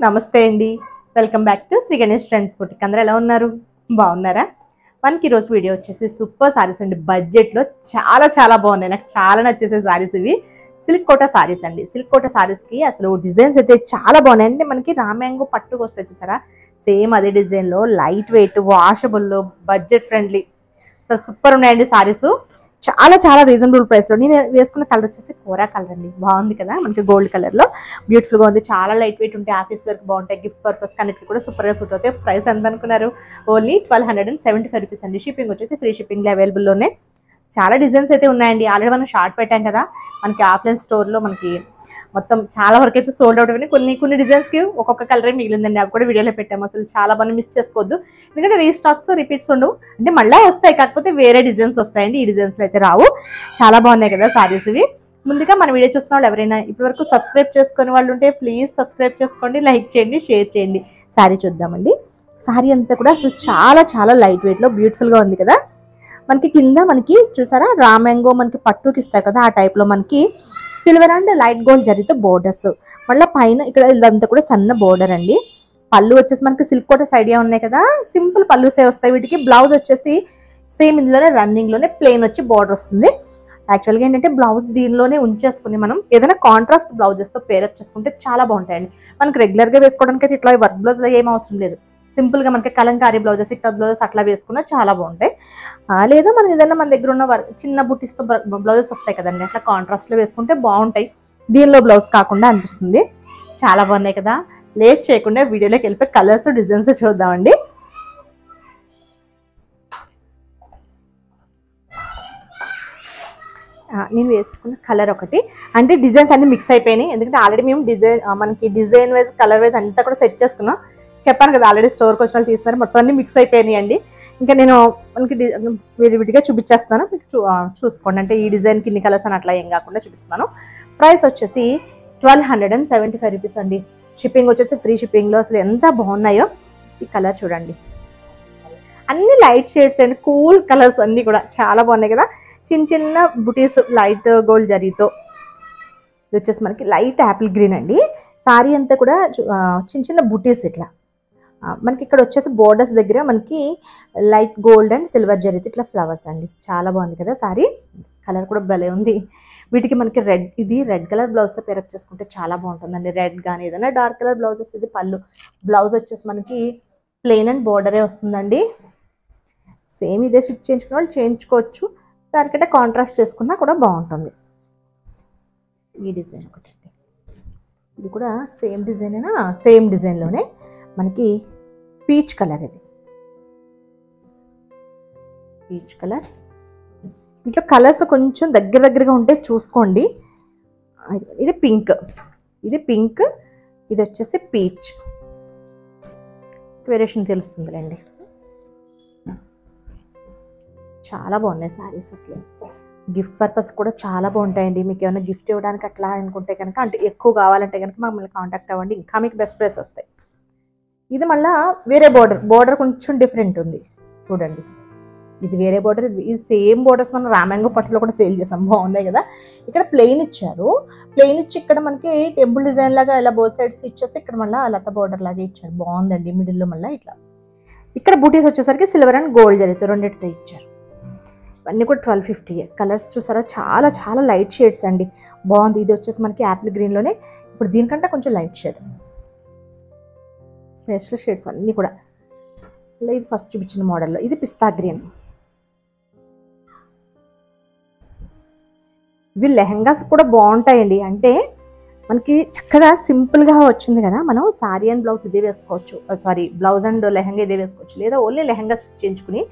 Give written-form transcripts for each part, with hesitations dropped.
నమస్తే అండి, welcome back to Sri Ganesh trends boutique. అందరూ ఎలా ఉన్నారు? బాగున్నారా? మనకి ఈరోజు వీడియో వచ్చేసి సూపర్ సారీస్ అండి. బడ్జెట్లో చాలా చాలా బాగున్నాయి. నాకు చాలా నచ్చేసే సారీస్ ఇవి. సిల్క్ కోటా సారీస్ అండి. సిల్క్ కోటా సారీస్కి అసలు డిజైన్స్ అయితే చాలా బాగున్నాయి అండి. మనకి రామ్యాంగో పట్టుకు వస్తాయి చూసారా, సేమ్ అదే డిజైన్లో light weight, washable, budget friendly, super ఉన్నాయండి సారీస్. చాలా చాలా రీజనబుల్ ప్రైస్లో. నేను వేసుకున్న కలర్ వచ్చేసి కోరా కలర్ అండి. బాగుంది కదా, మనకి గోల్డ్ కలర్లో బ్యూటిఫుల్గా ఉంది. చాలా లైట్ వెయిట్ ఉంటాయి, ఆఫీస్ వర్క్ బాగుంటాయి, గిఫ్ట్ పర్పస్ కన్నిటికి కూడా సూపర్గా సూట్ అవుతాయి. ప్రైస్ ఎంత అనుకున్నారు? ఓన్లీ 1275 రూపీస్ అండి. షిప్పింగ్ వచ్చేసి ఫ్రీ షిప్పింగ్లో అవైలబుల్లోనే. చాలా డిజైన్స్ అయితే ఉన్నాయండి. ఆల్రెడీ మనం షార్ట్ పెట్టాం కదా, మనకి ఆఫ్లైన్ స్టోర్లో మనకి మొత్తం చాలా వరకు అయితే సోల్డ్ అవుట్ అయినాయి. కొన్ని డిజైన్స్కి ఒక్కొక్క కలరే మిగిలిందండి. అవి కూడా వీడియోలో పెట్టాము. అసలు చాలా బాగా మిస్ చేసుకోవద్దు, ఎందుకంటే రీస్టాక్స్ రిపీట్స్ ఉండవు. అంటే మళ్ళీ వస్తాయి, కాకపోతే వేరే డిజైన్స్ వస్తాయండి. ఈ డిజైన్స్లో అయితే రావు. చాలా బాగున్నాయి కదా సారీస్ ఇవి. ముందుగా మన వీడియో చూస్తున్న వాళ్ళు ఎవరైనా ఇప్పటివరకు సబ్స్క్రైబ్ చేసుకునే వాళ్ళు ఉంటే ప్లీజ్ సబ్స్క్రైబ్ చేసుకోండి, లైక్ చేయండి, షేర్ చేయండి. శారీ చూద్దామండి. శారీ అంతా కూడా అసలు చాలా చాలా లైట్ వెయిట్లో బ్యూటిఫుల్గా ఉంది కదా. మనకి కింద మనకి చూసారా రామ్యాంగో మనకి పట్టుకి ఇస్తారు కదా, ఆ టైప్లో మనకి సిల్వర్ అండ్ లైట్ గోల్డ్ జరితో బోర్డర్స్. మళ్ళీ పైన ఇక్కడ ఇదంతా కూడా సన్న బోర్డర్ అండి. పళ్ళు వచ్చేసి మనకి సిల్క్ కోటస్ ఐడియా ఉన్నాయి కదా, సింపుల్ పళ్ళు సే వస్తాయి వీటికి. బ్లౌజ్ వచ్చేసి సేమ్ ఇందులోనే రన్నింగ్లోనే ప్లెయిన్ వచ్చి బోర్డర్ వస్తుంది. యాక్చువల్గా ఏంటంటే బ్లౌజ్ దీనిలోనే ఉంచేసుకుని మనం ఏదైనా కాంట్రాస్ట్ బ్లౌజెస్తో పేరప్ చేసుకుంటే చాలా బాగుంటాయండి. మనకి రెగ్యులర్గా వేసుకోవడానికి అయితే ఇట్లా వర్క్ బ్లౌజ్లో ఏం అవసరం లేదు. సింపుల్గా మనకి కలంకారీ బ్లౌజెస్, ఇట్లా బ్లౌజెస్ అట్లా వేసుకున్నా చాలా బాగుంటాయి. లేదా మనం ఏదైనా మన దగ్గర ఉన్న చిన్న బుట్టిస్తో బ్లౌజెస్ వస్తాయి కదండి, అట్లా కాంట్రాస్ట్లో వేసుకుంటే బాగుంటాయి. దీనిలో బ్లౌజ్ కాకుండా అనిపిస్తుంది. చాలా బాగున్నాయి కదా. లేట్ చేయకుండా వీడియోలోకి వెళ్ళిపోయి కలర్స్, డిజైన్స్ చూద్దామండి. నేను వేసుకున్న కలర్ ఒకటి, అంటే డిజైన్స్ అన్ని మిక్స్ అయిపోయినాయి. ఎందుకంటే ఆల్రెడీ మేము మనకి డిజైన్ వైజ్, కలర్ వైజ్ అంతా కూడా సెట్ చేసుకున్నాం. చెప్పాను కదా, ఆల్రెడీ స్టోర్కి వచ్చిన వాళ్ళు తీస్తున్నారు. మొత్తం అన్ని మిక్స్ అయిపోయినాయి అండి. ఇంకా నేను మనకి విడివిడిగా చూపించేస్తాను, మీకు చూసుకోండి. అంటే ఈ డిజైన్కి ఇన్ని కలర్స్ అని అట్లా ఏం కాకుండా చూపిస్తాను. ప్రైస్ వచ్చేసి 1275 రూపీస్ అండి. షిప్పింగ్ వచ్చేసి ఫ్రీ షిప్పింగ్లో. అసలు ఎంత బాగున్నాయో. ఈ కలర్ చూడండి, అన్ని లైట్ షేడ్స్ అండి, కూల్ కలర్స్ అన్నీ కూడా చాలా బాగున్నాయి కదా. చిన్న చిన్న బుటీస్ లైట్ గోల్డ్ జరీతో. ఇది వచ్చేసి మనకి లైట్ యాపిల్ గ్రీన్ అండి. సారీ అంతా కూడా చిన్న చిన్న బుటీస్ ఇట్లా. మనకి ఇక్కడ వచ్చేసి బోర్డర్స్ దగ్గర మనకి లైట్ గోల్డ్ అండ్ సిల్వర్ జరీతో ఇట్లా ఫ్లవర్స్ అండి. చాలా బాగుంది కదా సారీ. కలర్ కూడా భలే ఉంది. వీటికి మనకి రెడ్ కలర్ బ్లౌజ్తో పేరప్ చేసుకుంటే చాలా బాగుంటుందండి. రెడ్ కానీ ఏదైనా డార్క్ కలర్ బ్లౌజెస్. ఇది పళ్ళు. బ్లౌజ్ వచ్చేసి మనకి ప్లెయిన్ అండ్ బోర్డరే వస్తుందండి. సేమ్ ఇదే స్టిచ్ చేయించుకున్న వాళ్ళు చేయించుకోవచ్చు, దానికంటే కాంట్రాస్ట్ చేసుకున్నా కూడా బాగుంటుంది. ఈ డిజైన్ ఒకటి అండి. ఇది కూడా సేమ్ డిజైన్ అయినా, సేమ్ డిజైన్లోనే మనకి పీచ్ కలర్. ఇది పీచ్ కలర్. ఇంట్లో కలర్స్ కొంచెం దగ్గరగా ఉంటే చూసుకోండి. ఇది పింక్, ఇది పింక్, ఇది వచ్చేసి పీచ్. వేరియేషన్ తెలుస్తుందిలేండి. చాలా బాగున్నాయి శారీస్. అసలు గిఫ్ట్ పర్పస్ కూడా చాలా బాగుంటాయండి. మీకు ఏమైనా గిఫ్ట్ ఇవ్వడానికి అట్లా అనుకుంటే కనుక, అంటే ఎక్కువ కావాలంటే కనుక మమ్మల్ని కాంటాక్ట్ అవ్వండి, ఇంకా మీకు బెస్ట్ ప్రైస్ వస్తాయి. ఇది మళ్ళీ వేరే బోర్డర్ కొంచెం డిఫరెంట్ ఉంది చూడండి. ఇది వేరే బోర్డర్. ఇది సేమ్ బోర్డర్స్ మనం రామ్యాంగో పట్టులో కూడా సేల్ చేసాం. బాగున్నాయి కదా. ఇక్కడ ప్లెయిన్ ఇచ్చారు. ప్లెయిన్ ఇచ్చి ఇక్కడ మనకి టెంపుల్ డిజైన్ లాగా ఇలా బోత్ సైడ్స్ ఇచ్చేస్తే ఇక్కడ మళ్ళీ లత బోర్డర్ లాగా ఇచ్చారు. బాగుందండి. మిడిల్లో మళ్ళీ ఇట్లా. ఇక్కడ బూటీస్ వచ్చేసరికి సిల్వర్ అండ్ గోల్డ్ జరిగితే రెండింటితో ఇచ్చారు. ఇవన్నీ కూడా 1250. కలర్స్ చూసారా, చాలా చాలా లైట్ షేడ్స్ అండి. బాగుంది. ఇది వచ్చేసి మనకి యాపిల్ గ్రీన్లోనే. ఇప్పుడు దీనికంటే కొంచెం లైట్ షేడ్, పేస్టల్ షేడ్స్ అన్నీ కూడా. ఇది ఫస్ట్ చూపించిన మోడల్లో. ఇది పిస్తా గ్రీన్. ఇవి లెహంగాస్ కూడా బాగుంటాయండి. అంటే మనకి చక్కగా సింపుల్గా వచ్చింది కదా, మనం సారీ అండ్ బ్లౌజ్ ఇదే వేసుకోవచ్చు. సారీ, బ్లౌజ్ అండ్ లెహంగా ఇదే వేసుకోవచ్చు. లేదా ఓన్లీ లెహంగా స్టిచ్ చేయించుకుని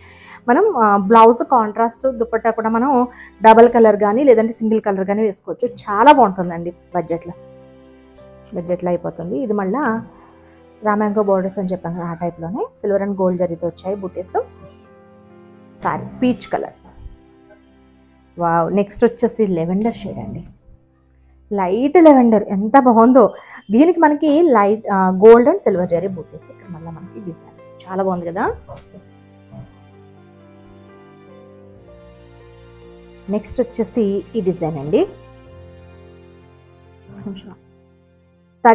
మనం బ్లౌజ్ కాంట్రాస్ట్, దుపట్టా కూడా మనం డబల్ కలర్ కానీ లేదంటే సింగిల్ కలర్ కానీ వేసుకోవచ్చు. చాలా బాగుంటుందండి. బడ్జెట్లో అయిపోతుంది. ఇది మళ్ళీ రామ్యాంగో బోర్డర్స్ అని చెప్పాను కదా, ఆ టైప్లోనే సిల్వర్ అండ్ గోల్డ్ జరీతో వచ్చాయి బుటీస్. Sari peach colour. Wow. Next వచ్చేసి లెవెండర్ షేడ్ అండి. లైట్ లెవెండర్ ఎంత బాగుందో. దీనికి మనకి light gold and silver zari బూటీస్. ఇక్కడ మళ్ళీ మనకి డిజైన్ చాలా బాగుంది కదా. నెక్స్ట్ వచ్చేసి ఈ డిజైన్ అండి,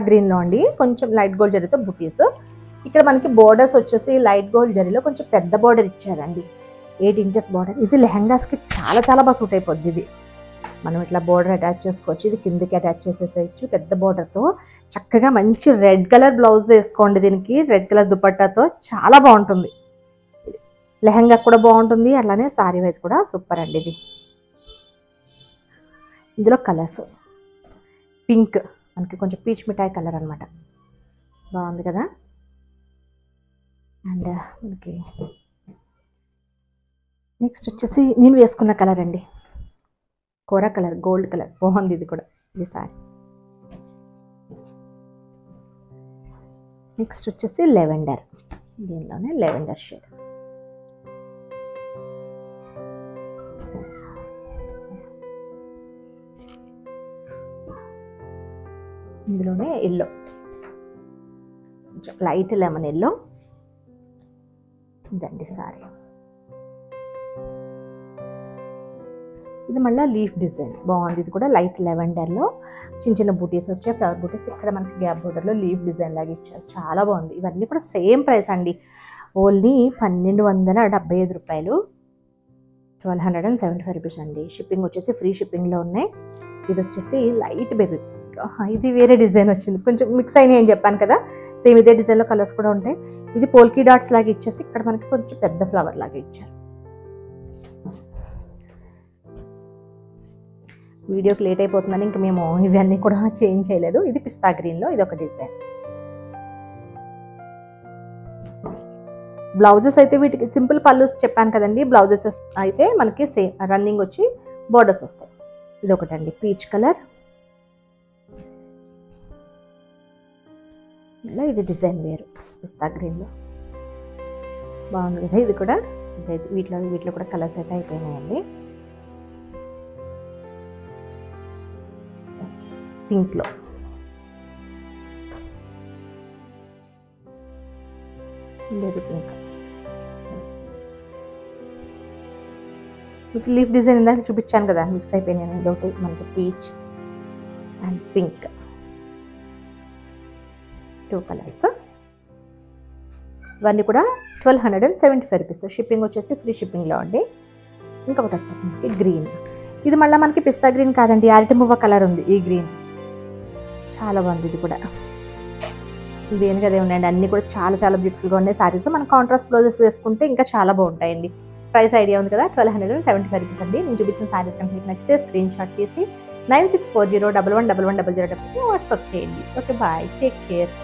గ్రీన్లో అండి, కొంచెం లైట్ గోల్డ్ జరీతో బుటీస్. ఇక్కడ మనకి బోర్డర్స్ వచ్చేసి లైట్ గోల్డ్ జరీలో కొంచెం పెద్ద బోర్డర్ ఇచ్చారండి, 8 ఇంచెస్ బోర్డర్. ఇది లెహంగాస్కి చాలా చాలా బాగా సూట్ అయిపోద్ది. ఇది మనం ఇట్లా బోర్డర్ అటాచ్ చేసుకోవచ్చు, ఇది కిందకి అటాచ్ చేసేసేయచ్చు పెద్ద బోర్డర్తో. చక్కగా మంచి రెడ్ కలర్ బ్లౌజ్ వేసుకోండి, దీనికి రెడ్ కలర్ దుపట్టాతో చాలా బాగుంటుంది. లెహంగా కూడా బాగుంటుంది, అట్లానే సారీ వైజ్ కూడా సూపర్ అండి. ఇది ఇందులో కలర్స్ పింక్, మనకి కొంచెం పీచ్ మిఠాయి కలర్ అనమాట, బాగుంది కదా. అండ్ మనకి నెక్స్ట్ వచ్చేసి నేను వేసుకున్న కలర్ అండి, కోరా కలర్, గోల్డ్ కలర్, బాగుంది ఇది కూడా. ఇది సారీ. నెక్స్ట్ వచ్చేసి లెవెండర్, దీనిలోనే లెవెండర్ షేడ్. ఇందులోనే ఎల్లో, కొంచెం లైట్ లెమన్ ఎల్లో. ఇదండి సారీ. ఇది మళ్ళీ లీఫ్ డిజైన్ బాగుంది, ఇది కూడా లైట్ లెవెండర్లో చిన్న చిన్న బూటీస్ వచ్చాయి, ఫ్లవర్ బూటీస్. ఇక్కడ మనకి గ్యాప్ బోర్డర్లో లీఫ్ డిజైన్ లాగా ఇచ్చారు, చాలా బాగుంది. ఇవన్నీ కూడా సేమ్ ప్రైస్ అండి, ఓన్లీ 1275 రూపాయలు, 1275 రూపీస్ అండి. షిప్పింగ్ వచ్చేసి ఫ్రీ షిప్పింగ్లో ఉన్నాయి. ఇది వచ్చేసి లైట్ బేబీ, ఇది వేరే డిజైన్ వచ్చింది, కొంచెం మిక్స్ అయినాయి అని చెప్పాను కదా, సేమ్ ఇదే డిజైన్లో కలర్స్ కూడా ఉంటాయి. ఇది పోల్కీ డాట్స్ లాగా ఇచ్చేసి ఇక్కడ మనకి కొంచెం పెద్ద ఫ్లవర్ లాగా ఇచ్చారు. వీడియోకి లేట్ అయిపోతుందని ఇంకా మేము ఇవన్నీ కూడా చేంజ్ చేయలేదు. ఇది పిస్తా గ్రీన్లో ఇది ఒక డిజైన్. బ్లౌజెస్ అయితే వీటికి సింపుల్ పళ్ళుస్ చెప్పాను కదండి, బ్లౌజెస్ అయితే మనకి సేమ్ రన్నింగ్ వచ్చి బోర్డర్స్ వస్తాయి. ఇది ఒకటండి పీచ్ కలర్, ఇలా ఇది డిజైన్ వేరు పిస్తా గ్రీన్లో, బాగుంది కదా. ఇది కూడా ఇదైతే వీటిలో కూడా కలర్స్ అయితే అయిపోయినాయండి. పింక్లో, బేబీ పింక్. మీకు లీఫ్ డిజైన్ ఇందాక చూపించాను కదా, మిక్స్ అయిపోయినాయి. ఇదొకటి మనకి పీచ్ అండ్ పింక్, 2 కలర్స్. ఇవన్నీ కూడా 1275 రూపీస్. షిప్పింగ్ వచ్చేసి ఫ్రీ షిప్పింగ్లో అండి. ఇంకొకటి వచ్చేసి మనకి గ్రీన్, ఇది మళ్ళీ మనకి పిస్తా గ్రీన్ కాదండి, అరటి మువ్వ కలర్ ఉంది. ఈ గ్రీన్ చాలా బాగుంది, ఇది కూడా దేనికి అదే ఉన్నాయండి. అన్నీ కూడా చాలా చాలా బ్యూటిఫుల్గా ఉన్నాయి సారీస్. మనం కాంట్రాస్ట్ బ్లౌజెస్ వేసుకుంటే ఇంకా చాలా బాగుంటాయండి. ప్రైస్ ఐడియా ఉంది కదా, 1275 రూపీస్ అండి. నేను చూపించిన సారీస్ కనుక మీకు నచ్చితే స్క్రీన్ షాట్ తీసి 9640111100 వాట్సాప్ చేయండి. Okay bye, take care.